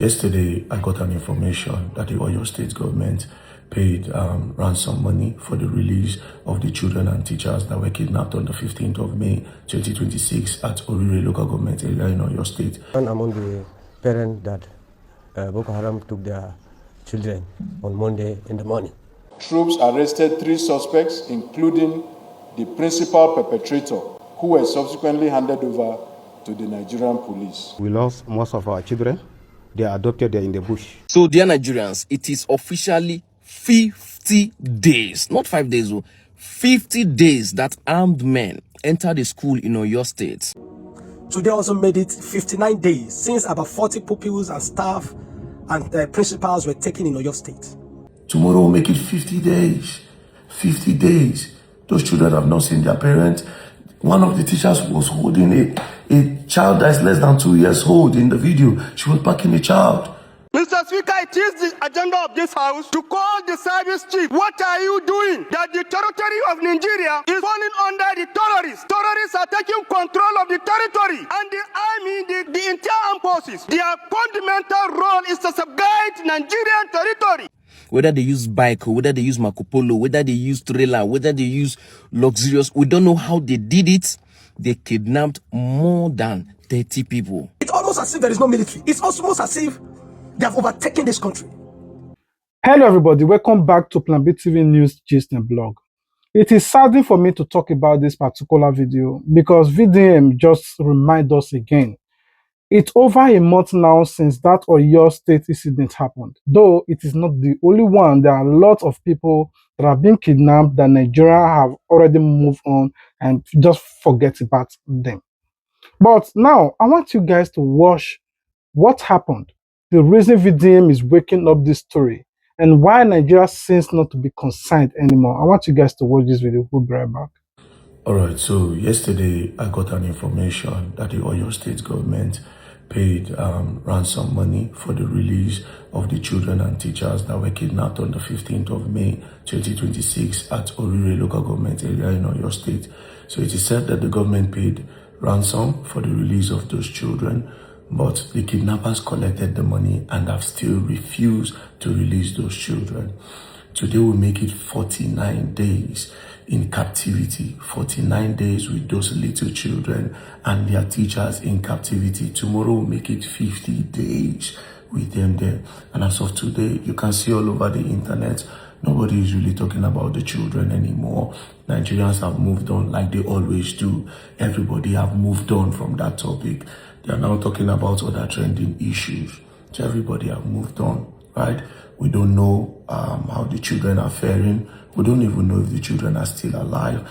Yesterday, I got an information that the Oyo State government paid ransom money for the release of the children and teachers that were kidnapped on the 15th of May 2026 at Orire local government area in Oyo State. One among the parents that Boko Haram took their children on Monday in the morning. Troops arrested 3 suspects, including the principal perpetrator, who were subsequently handed over to the Nigerian police. We lost most of our children. They are adopted there in the bush. So, dear Nigerians, it is officially 50 days, not 5 days, 50 days that armed men entered the school in Oyo State. Today also made it 59 days since about 40 pupils and staff and principals were taken in Oyo State. Tomorrow will make it 50 days. 50 days. Those children have not seen their parents. One of the teachers was holding a child that is less than 2 years old in the video. She was packing a child. Mr. Speaker, it is the agenda of this House to call the service chief. What are you doing? That the territory of Nigeria is falling under the terrorists. Terrorists are taking control of the territory. And the army, the entire armed forces, their fundamental role is to subjugate Nigerian territory. Whether they use bike, or whether they use Marco Polo, whether they use trailer, whether they use luxurious, we don't know how they did it. They kidnapped more than 30 people. It's almost as if there is no military. It's almost as if they have overtaken this country. Hello everybody, welcome back to Plan B TV News Gist and Blog. It is saddening for me to talk about this particular video because VDM just remind us again. It's over a month now since that Oyo State incident happened. Though it is not the only one, there are a lot of people that have been kidnapped that Nigeria have already moved on and just forget about them. But now, I want you guys to watch what happened, the reason VDM is waking up this story, and why Nigeria seems not to be concerned anymore. I want you guys to watch this video. We'll be right back. Alright, so yesterday I got an information that the Oyo State government paid ransom money for the release of the children and teachers that were kidnapped on the 15th of May 2026 at Orire local government area in Oyo State. So it is said that the government paid ransom for the release of those children, but the kidnappers collected the money and have still refused to release those children. Today will make it 49 days in captivity, 49 days with those little children and their teachers in captivity. Tomorrow will make it 50 days with them there. And as of today, you can see all over the internet, nobody is really talking about the children anymore. Nigerians have moved on like they always do. Everybody have moved on from that topic. They are now talking about other trending issues. So everybody have moved on, right? We don't know how the children are faring. We don't even know if the children are still alive.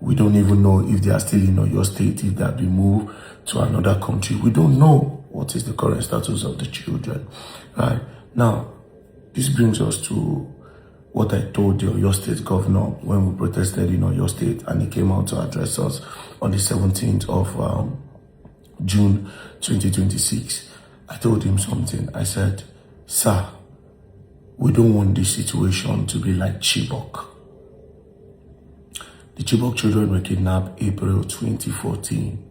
We don't even know if they are still in Oyo State, if they have been moved to another country. We don't know what is the current status of the children, right? Now, this brings us to what I told the Oyo State governor when we protested in Oyo State, and he came out to address us on the 17th of June 2026. I told him something. I said, sir, we don't want this situation to be like Chibok. The Chibok children were kidnapped April 2014.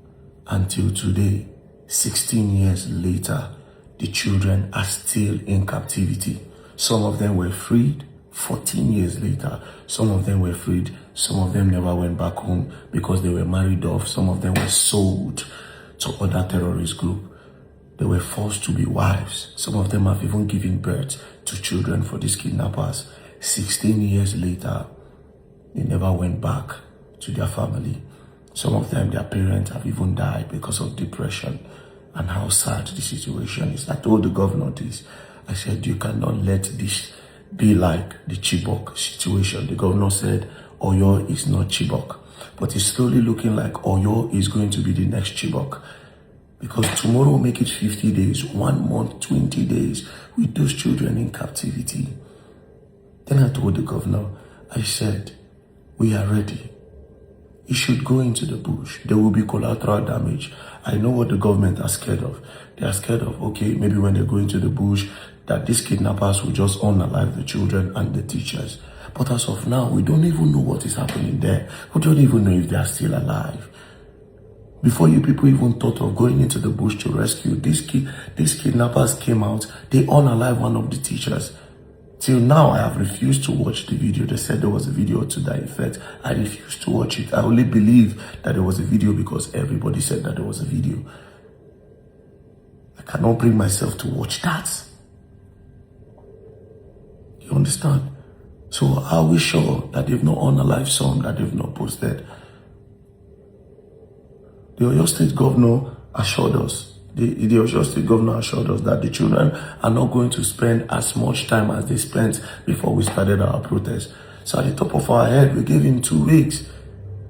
Until today, 16 years later, the children are still in captivity. Some of them were freed 14 years later. Some of them were freed. Some of them never went back home because they were married off. Some of them were sold to other terrorist groups. They were forced to be wives. Some of them have even given birth to children for these kidnappers. 16 years later, they never went back to their family. Some of them, their parents have even died because of depression and how sad the situation is. I told the governor this. I said, you cannot let this be like the Chibok situation. The governor said, Oyo is not Chibok. But it's slowly looking like Oyo is going to be the next Chibok. Because tomorrow will make it 50 days, 1 month, 20 days with those children in captivity. Then I told the governor, I said, we are ready. You should go into the bush. There will be collateral damage. I know what the government are scared of. They are scared of, okay, maybe when they go into the bush, that these kidnappers will just unalive the children and the teachers. But as of now, we don't even know what is happening there. We don't even know if they are still alive. Before you people even thought of going into the bush to rescue, these kidnappers came out. They unalive one of the teachers. Till now, I have refused to watch the video. They said there was a video to that effect. I refused to watch it. I only believe that there was a video because everybody said that there was a video. I cannot bring myself to watch that. You understand? So are we sure that they've not unalived some that they've not posted? The Oyo State Governor assured us, the Oyo State Governor assured us that the children are not going to spend as much time as they spent before we started our protest. So at the top of our head, we gave him 2 weeks.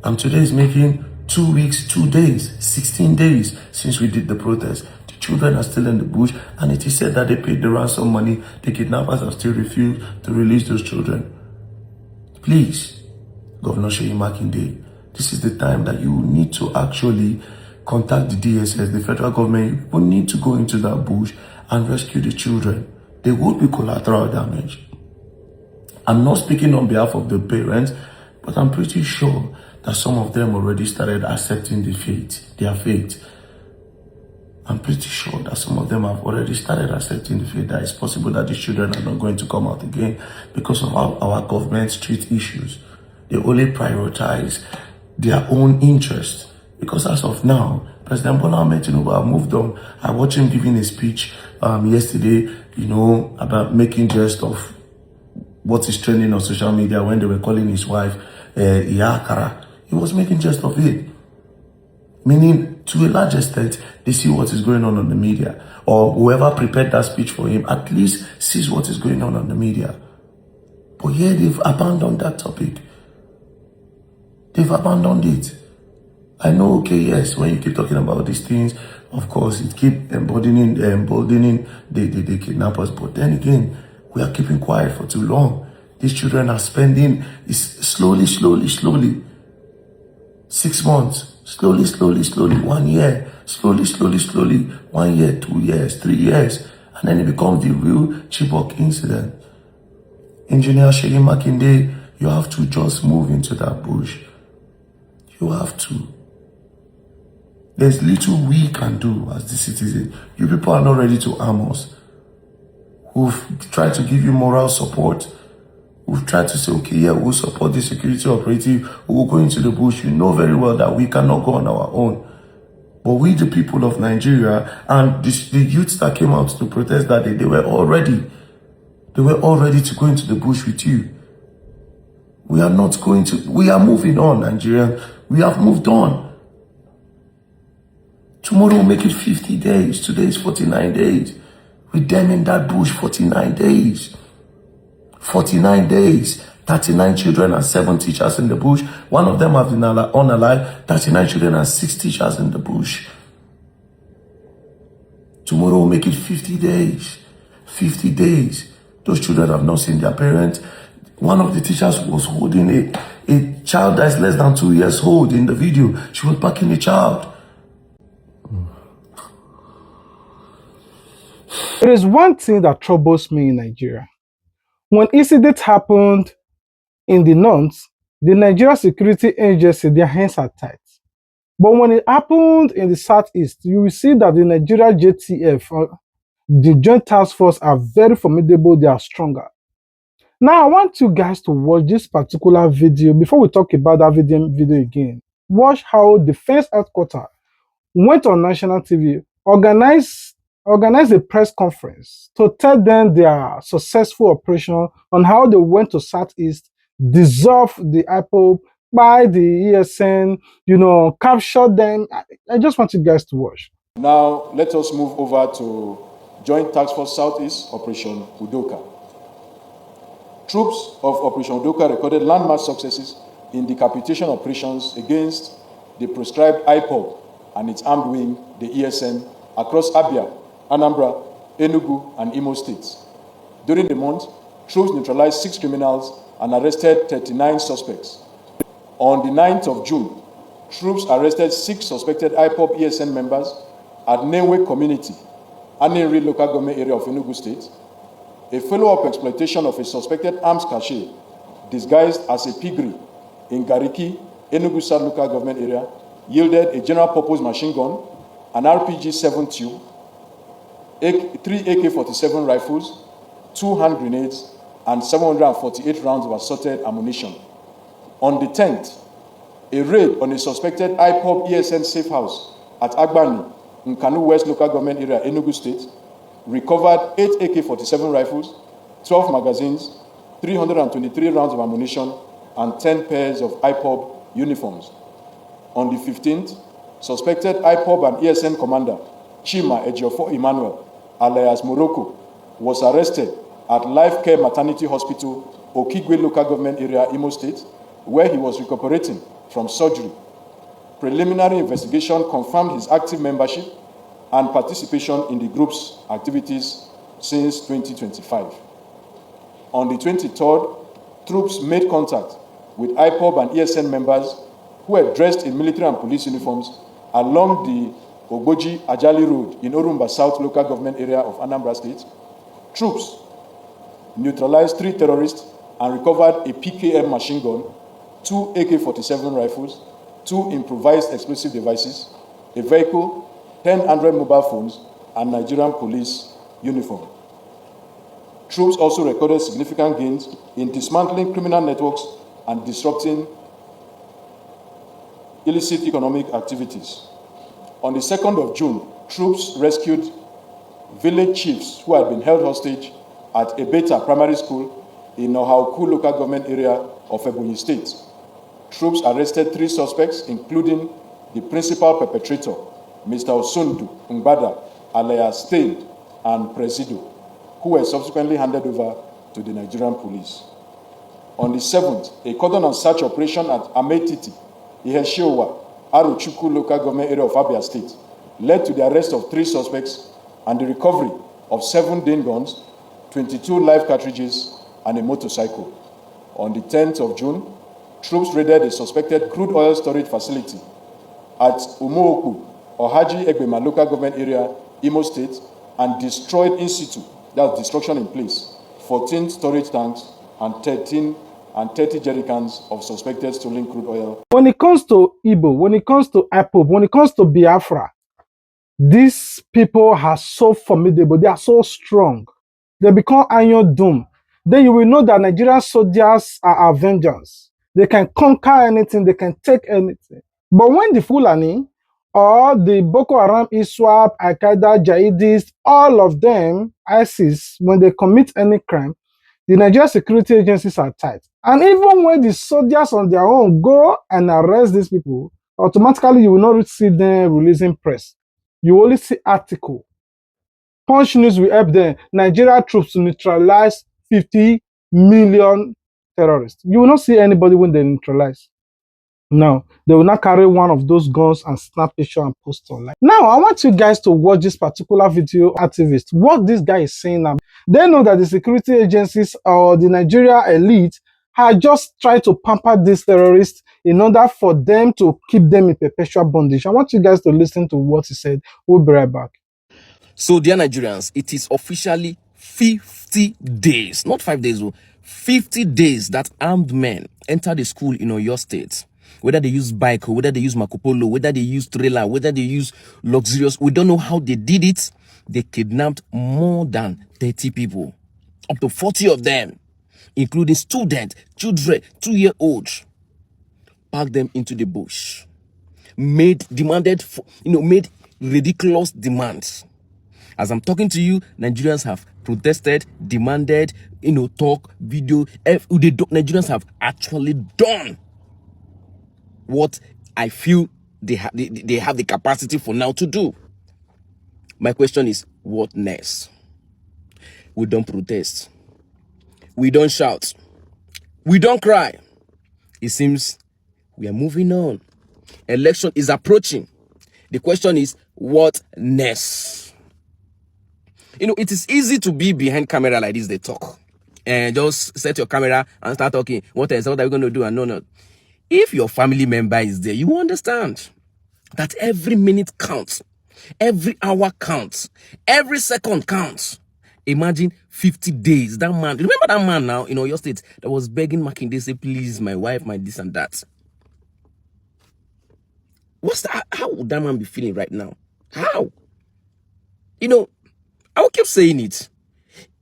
And today is making 2 weeks, 2 days, 16 days since we did the protest. The children are still in the bush, and it is said that they paid the ransom money. The kidnappers have still refused to release those children. Please, Governor Seyi Makinde, this is the time that you need to actually contact the DSS, the federal government. You will need to go into that bush and rescue the children. There would be collateral damage. I'm not speaking on behalf of the parents, but I'm pretty sure that some of them already started accepting their fate. I'm pretty sure that some of them have already started accepting the fate that it's possible that these children are not going to come out again because of how our government treats issues. They only prioritize their own interest. Because as of now, President Bola Ahmed Tinubu have moved on. I watched him giving a speech yesterday, about making jest of what is trending on social media when they were calling his wife Iyakara. He was making jest of it. Meaning, to a large extent, they see what is going on the media. Or whoever prepared that speech for him at least sees what is going on the media. But here they've abandoned that topic. They've abandoned it. I know, okay, yes, when you keep talking about these things, of course, it keep emboldening the kidnappers. But then again, we are keeping quiet for too long. These children are spending slowly, 6 months. Slowly, 1 year. Slowly, 1 year, 2 years, 3 years. And then it becomes the real Chibok incident. Engineer Seyi Makinde, you have to just move into that bush. You have to. There's little we can do as the citizen. You people are not ready to arm us. We've tried to give you moral support. We've tried to say, okay, yeah, we'll support the security operative. We'll go into the bush. You know very well that we cannot go on our own. But we, the people of Nigeria, and the youths that came out to protest that day, they were all ready to go into the bush with you. We are not going to, we are moving on, Nigerians. We have moved on. Tomorrow we'll make it 50 days. Today is 49 days. With them in that bush, 49 days. 49 days. 39 children and 7 teachers in the bush. One of them have been unalive. 39 children and 6 teachers in the bush. Tomorrow we'll make it 50 days. 50 days. Those children have not seen their parents. One of the teachers was holding a child that is less than 2 years old in the video. She was packing the child. There is one thing that troubles me in Nigeria. When incident happened in the north, the Nigeria Security Agency, their hands are tight. But when it happened in the southeast, you will see that the Nigeria JTF, the Joint Task Force, are very formidable. They are stronger. Now, I want you guys to watch this particular video. Before we talk about that video again, watch how Defense Headquarters went on national TV, organized a press conference to tell them their successful operation on how they went to Southeast, dissolve the IPOB by the ESN, capture them. I just want you guys to watch. Now, let us move over to Joint Task Force Southeast, Operation Udoka. Troops of Operation Udoka recorded landmark successes in decapitation operations against the proscribed IPOB and its armed wing, the ESN, across Abia, Anambra, Enugu, and Imo states. During the month, troops neutralized 6 criminals and arrested 39 suspects. On the 9th of June, troops arrested 6 suspected IPOB ESN members at Newe Community, Aninri local government area of Enugu State. A follow-up exploitation of a suspected arms cache disguised as a piggery in Gariki, Enugu South local government area, yielded a general purpose machine gun, an RPG-7 tube, 3 AK-47 rifles, 2 hand grenades, and 748 rounds of assorted ammunition. On the 10th, a raid on a suspected IPOB ESN safe house at Agbani, in Kanu West local government area, Enugu State, recovered 8 AK-47 rifles, 12 magazines, 323 rounds of ammunition, and 10 pairs of IPOB uniforms. On the 15th, suspected IPOB and ESN commander Chima Ejiofor Emmanuel, alias Morocco, was arrested at Life Care Maternity Hospital, Okigwe local government area, Imo State, where he was recuperating from surgery. Preliminary investigation confirmed his active membership and participation in the group's activities since 2025. On the 23rd, troops made contact with IPOB and ESN members who were dressed in military and police uniforms along the Ogboji Ajali Road in Orumba South local government area of Anambra State. Troops neutralized 3 terrorists and recovered a PKM machine gun, 2 AK-47 rifles, 2 improvised explosive devices, a vehicle, 10 Android mobile phones, and Nigerian police uniform. Troops also recorded significant gains in dismantling criminal networks and disrupting illicit economic activities. On the 2nd of June, troops rescued village chiefs who had been held hostage at Ebeta Primary School in Ohauku local government area of Ebonyi State. Troops arrested 3 suspects, including the principal perpetrator, Mr. Osundu Ngbada, alias Stained, and Presido, who were subsequently handed over to the Nigerian police. On the 7th, a cordon and search operation at Ametiti, Iheshiowa, Arochukwu local government area of Abia State, led to the arrest of 3 suspects and the recovery of 7 Dane guns, 22 live cartridges, and a motorcycle. On the 10th of June, troops raided a suspected crude oil storage facility at Umuoku, Ohaji Egbema local government area, Imo State, and destroyed in situ, that's destruction in place, 14 storage tanks and 30 jerrycans of suspected stolen crude oil. When it comes to Igbo, when it comes to IPOB, when it comes to Biafra, these people are so formidable. They are so strong. They become Iron Doom. Then you will know that Nigerian soldiers are Avengers. They can conquer anything. They can take anything. But when the Fulani or the Boko Haram, ISWAP, Al-Qaeda, Jihadists, all of them, ISIS, when they commit any crime, the Nigerian security agencies are tight. And even when the soldiers on their own go and arrest these people, automatically you will not see them releasing press. You only see article. Punch News will help them. Nigeria troops to neutralize 50 million terrorists. You will not see anybody when they neutralize. No, they will not carry one of those guns and snap a picture and post online. Now, I want you guys to watch this particular video activist. What this guy is saying now. They know that the security agencies or the Nigeria elite had just tried to pamper these terrorists in order for them to keep them in perpetual bondage. I want you guys to listen to what he said. We'll be right back. So, dear Nigerians, it is officially 50 days, not 5 days, 50 days that armed men entered the school in Oyo State. Whether they use bike, or whether they use Marco Polo, whether they use trailer, whether they use luxurious, we don't know how they did it. They kidnapped more than 30 people, up to 40 of them, including students, children, 2-year-olds, packed them into the bush, made ridiculous demands. As I'm talking to you, Nigerians have protested, demanded, talk, video. Nigerians have actually done what I feel they have the capacity for now to do. My question is, what next? We don't protest. We don't shout. We don't cry. It seems we are moving on. Election is approaching. The question is, what next? It is easy to be behind camera like this, they talk. And just set your camera and start talking. What are we going to do? And no. If your family member is there, you will understand that every minute counts. Every hour counts. Every second counts. Imagine 50 days. That man, remember that man now in Oyo State that was begging Makinde, say, please, my wife, my this and that. How would that man be feeling right now? How? You know, I will keep saying it.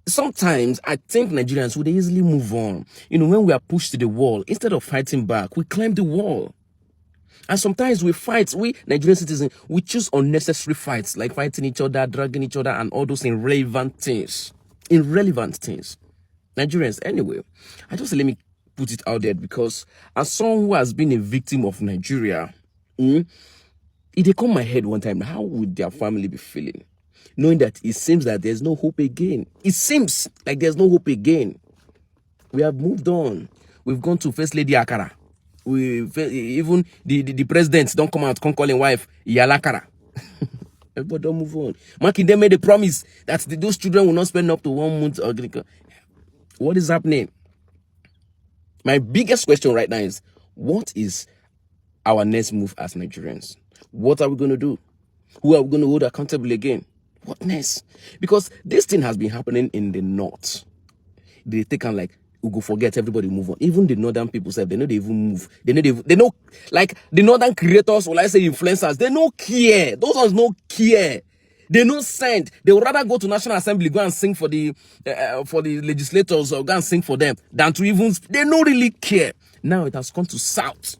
Sometimes I think Nigerians would easily move on. You know, when we are pushed to the wall, instead of fighting back, we climb the wall. And sometimes we fight, we Nigerian citizens, we choose unnecessary fights, like fighting each other, dragging each other, and all those irrelevant things. Irrelevant things. Nigerians, anyway, let me put it out there, because as someone who has been a victim of Nigeria, it came my head one time, how would their family be feeling? Knowing that it seems that there's no hope again. It seems like there's no hope again. We have moved on. We've gone to First Lady Akara. Even the presidents don't come out, can't call him wife Yalakara. Everybody don't move on. Makinde made a promise that those children will not spend up to 1 month. What is happening? My biggest question right now is, what is our next move as Nigerians? What are we going to do? Who are we going to hold accountable again? What next? Because this thing has been happening in the north. They take on like, we go forget, everybody move on. Even the northern people say they know they even move. They know like the northern creators, or I say influencers, they no care. Those ones no care. They no send. They would rather go to National Assembly, go and sing for the legislators, or go and sing for them, than to even, they no really care. Now it has come to south.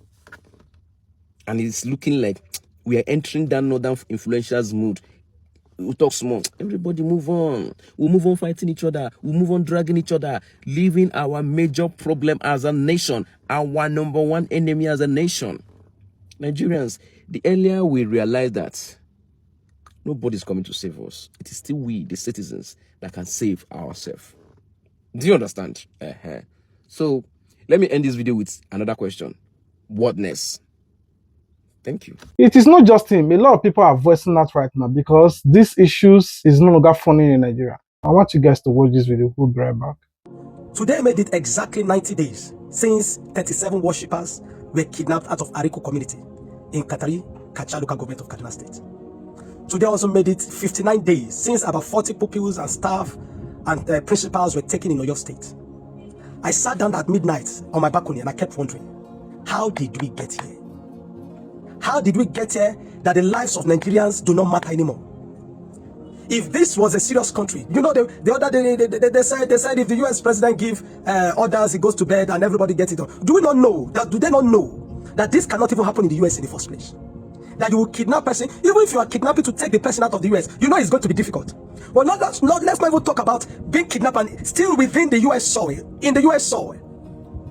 And it's looking like we are entering that northern influencers mood. We'll talk small. Everybody move on. We'll move on fighting each other. We'll move on dragging each other. Leaving our major problem as a nation. Our number one enemy as a nation. Nigerians, the earlier we realize that nobody's coming to save us, it is still we, the citizens, that can save ourselves. Do you understand? So, let me end this video with another question. What next? Thank you. It is not just him. A lot of people are voicing that right now because these issues is no longer funny in Nigeria. I want you guys to watch this video. We'll be right back. Today made it exactly 90 days since 37 worshippers were kidnapped out of Ariko community in Katari, Kacha local government of Kaduna State. Today also made it 59 days since about 40 pupils and staff and principals were taken in Oyo State. I sat down at midnight on my balcony and I kept wondering, how did we get here? How did we get here that the lives of Nigerians do not matter anymore? If this was a serious country, you know, the other day they said if the US president give orders, he goes to bed and everybody gets it done. Do they not know that this cannot even happen in the US in the first place? That you will kidnap a person, even if you are kidnapping to take the person out of the US, you know it's going to be difficult. But let's not even talk about being kidnapped and still within the US soil, in the US soil.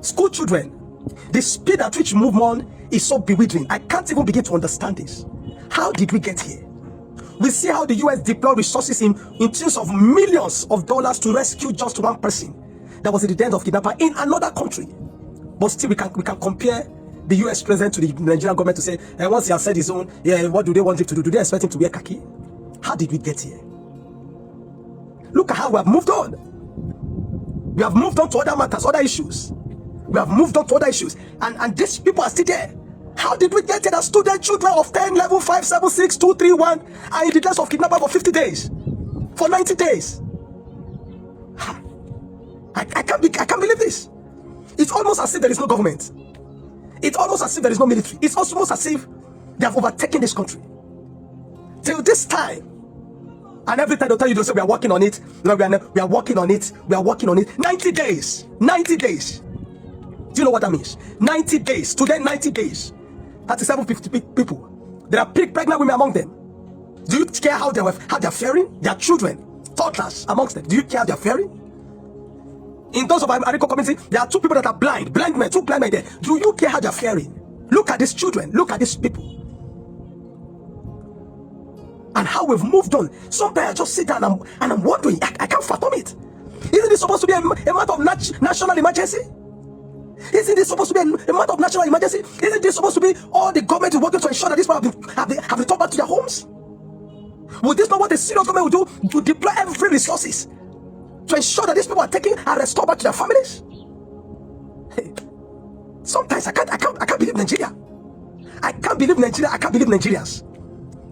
School children, the speed at which move on is so bewildering. I can't even begin to understand this. How did we get here? We see how the US deploy resources in tens of millions of dollars to rescue just one person that was at the den of kidnapper in another country. But still we can compare the US president to the Nigerian government to say, once he has said his own, what do they want him to do? Do they expect him to wear khaki? How did we get here? Look at how we have moved on. We have moved on to other matters, other issues. We have moved on to other issues. And these people are still there. How did we get here that student children of 10, 11, 5, 7, 6, 2, 3, 1 are in the deaths of kidnapper for 50 days? For 90 days? I can't believe this. It's almost as if there is no government. It's almost as if there is no military. It's almost as if they have overtaken this country. Till this time. And every time they'll tell you, they'll say, we are working on it. No, we are working on it. We are working on it. 90 days. 90 days. Do you know what that means? 90 days. Today, 90 days. 37, 50 people. There are pregnant women among them. Do you care how they're faring? Their children, toddlers amongst them. Do you care how they're faring? In terms of Ariko community, there are 2 people that are blind men, 2 blind men there. Do you care how they're faring? Look at these children. Look at these people. And how we've moved on. Sometimes I just sit down and I'm wondering, I can't fathom it. Isn't this supposed to be a matter of national emergency? Isn't this supposed to be a matter of national emergency? Isn't this supposed to be all the government is working to ensure that these people have been returned back to their homes? Would this not what a serious government would do? To deploy every resources to ensure that these people are taken and restored back to their families? Hey, sometimes I can't believe Nigeria. I can't believe Nigeria. I can't believe Nigerians.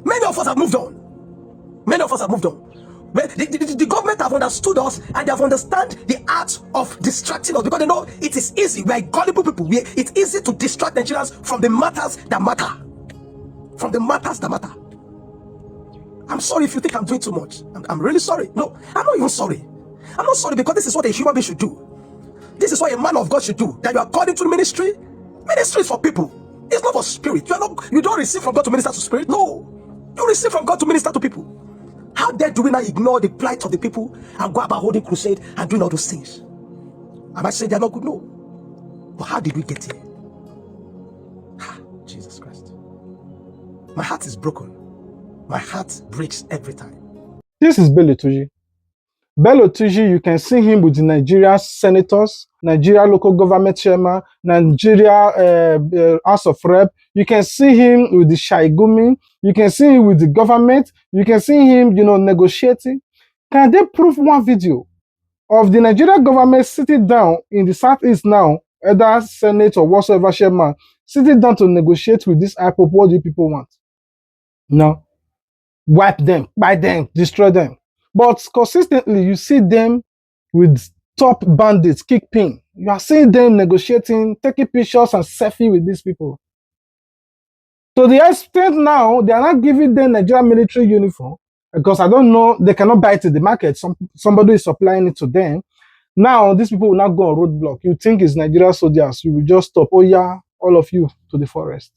Many of us have moved on. Many of us have moved on. But the government have understood us and they have understand the art of distracting us, because they know it is easy. We are gullible people. It's easy to distract Nigerians from the matters that matter. from the matters that matter. I'm sorry if you think I'm doing too much. I'm really sorry. No, I'm not even sorry. I'm not sorry because this is what a human being should do. This is what a man of God should do. That you are called into ministry. Ministry is for people. It's not for spirit. You don't receive from God to minister to spirit. No. You receive from God to minister to people. How dare do we not ignore the plight of the people and go about holding crusade and doing all those things? Am I saying they're not good? No. But how did we get here? Jesus Christ. My heart is broken. My heart breaks every time. This is Bello Tuji. Bello Tuji, you can see him with the Nigeria senators, Nigeria local government chairman, Nigeria House of Rep. You can see him with the Shaigumi. You can see him with the government. You can see him, negotiating. Can they prove one video of the Nigeria government sitting down in the Southeast now, either Senate or whatsoever chairman, sitting down to negotiate with this IPOP? What do you people want? No. Wipe them, buy them, destroy them. But consistently, you see them with top bandits, kickpin. You are seeing them negotiating, taking pictures and selfie with these people. To the extent now, they are not giving them Nigerian military uniform because I don't know, they cannot buy it in the market. Somebody is supplying it to them. Now, these people will not go on roadblock. You think it's Nigeria soldiers, you will just stop. Oh yeah, all of you to the forest.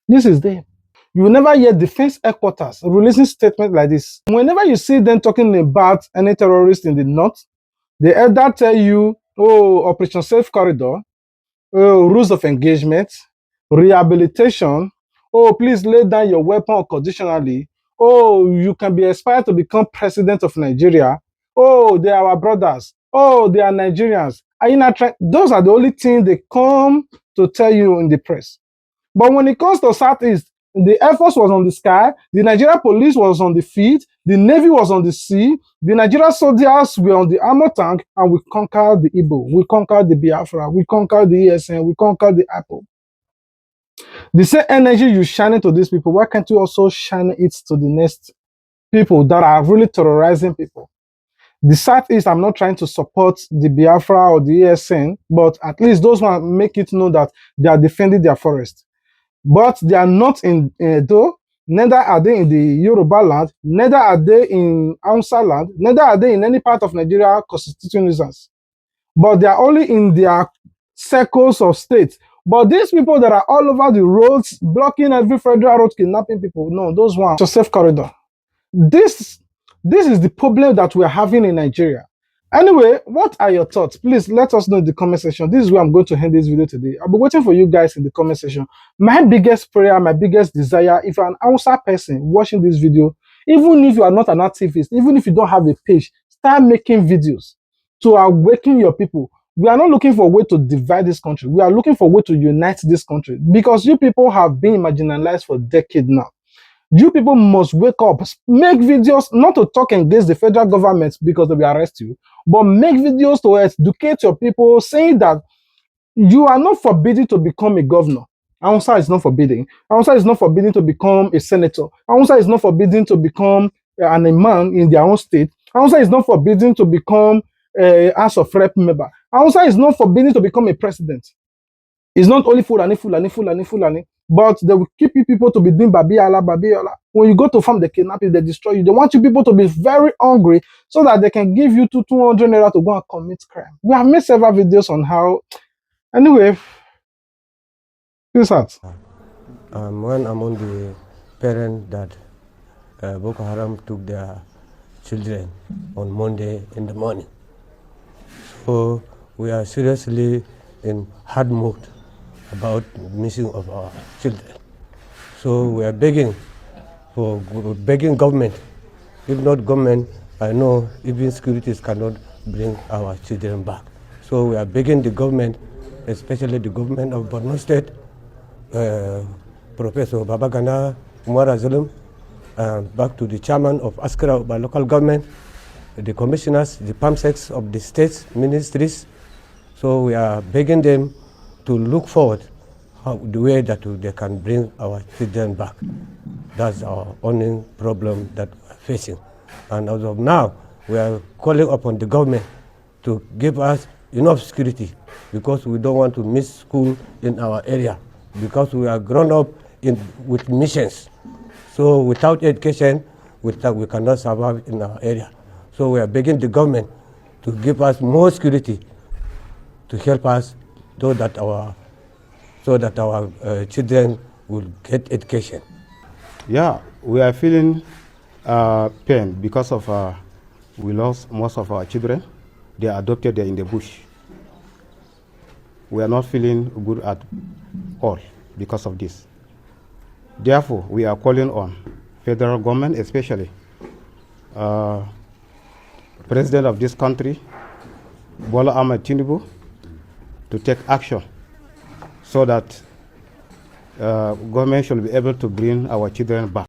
This is them. You will never hear defense headquarters releasing statements like this. Whenever you see them talking about any terrorist in the north, they either tell you, oh, Operation Safe Corridor, oh, rules of engagement, rehabilitation, oh, please lay down your weapon unconditionally, oh, you can be aspired to become president of Nigeria, oh, they are our brothers, oh, they are Nigerians. Are you not trying? Those are the only things they come to tell you in the press. But when it comes to Southeast, the Air Force was on the sky, the Nigeria police was on the feet, the Navy was on the sea, the Nigeria soldiers were on the armor tank, and we conquered the Igbo, we conquered the Biafra, we conquered the ESN, we conquered the Apple. The same energy you shine to these people, why can't you also shine it to the next people that are really terrorizing people? The Southeast, I'm not trying to support the Biafra or the ESN, but at least those ones make it know that they are defending their forest. But they are not in Edo, neither are they in the Yoruba land, neither are they in Hausa land, neither are they in any part of Nigeria constituting nuisance. But they are only in their circles of states. But these people that are all over the roads, blocking every federal road, kidnapping people, no, those ones, it's a safe corridor. This is the problem that we're having in Nigeria. Anyway, what are your thoughts? Please let us know in the comment section. This is where I'm going to end this video today. I'll be waiting for you guys in the comment section. My biggest prayer, my biggest desire, if you're an outside person watching this video, even if you are not an activist, even if you don't have a page, start making videos to awaken your people. We are not looking for a way to divide this country. We are looking for a way to unite this country because you people have been marginalized for decades now. You people must wake up, make videos, not to talk against the federal government because they will arrest you, but make videos to educate your people, saying that you are not forbidden to become a governor. Hausa is not forbidden. Hausa is not forbidden to become a senator. Hausa is not forbidden to become an imam in their own state. Hausa is not forbidden to become a House of Rep member. Hausa is not forbidden to become a president. It's not only Fulani, but they will keep you people to be doing Babiola. When you go to farm, they kidnap you, they destroy you. They want you people to be very hungry so that they can give you 200 naira to go and commit crime. We have made several videos on how. Anyway, peace out. When among the parents that Boko Haram took their children on Monday in the morning. So we are seriously in hard mood about missing of our children. So we are begging government. If not government, I know even securities cannot bring our children back. So we are begging the government, especially the government of Borno State, Professor Babagana Umar Azulum, back to the chairman of Askara by local government, the commissioners, the PAMSECs of the states, ministries. So we are begging them to look forward the way that they can bring our children back. That's our only problem that we're facing. And as of now, we are calling upon the government to give us enough security because we don't want to miss school in our area because we are grown up with missions. So without education, we cannot survive in our area. So we are begging the government to give us more security to help us so that our children will get education. Yeah, we are feeling pain because of we lost most of our children. They are adopted there in the bush. We are not feeling good at all because of this. Therefore, we are calling on federal government, especially President of this country, Bola Ahmed Tinubu, to take action so that government should be able to bring our children back.